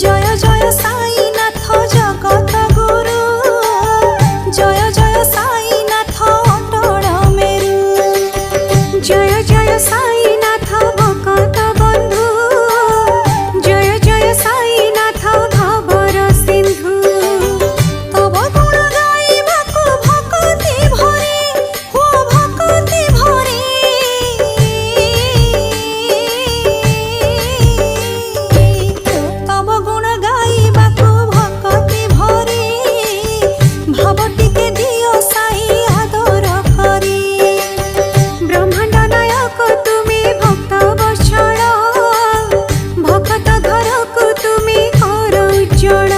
জয় জয় সাইনাথ জগত গুরু, জয় জয় সাইনাথ অটল মেরু, জয় জয় সাইনাথ ভকত বন্ধু, জয় জয় সাইনাথ ভবর সিন্ধু। তব গুণ গাইবাকু ভকতি ভরে, ও ভকতি ভরে। তব গুণ গাইবাকু ভকতি ভরে, ভাবটিকে দিও সাই আদর করে। ব্রহ্মাণ্ড নায়ক তুমি ভক্ত বৎসল, ভকত ঘরকু তুমি কর উজ্জ্বল।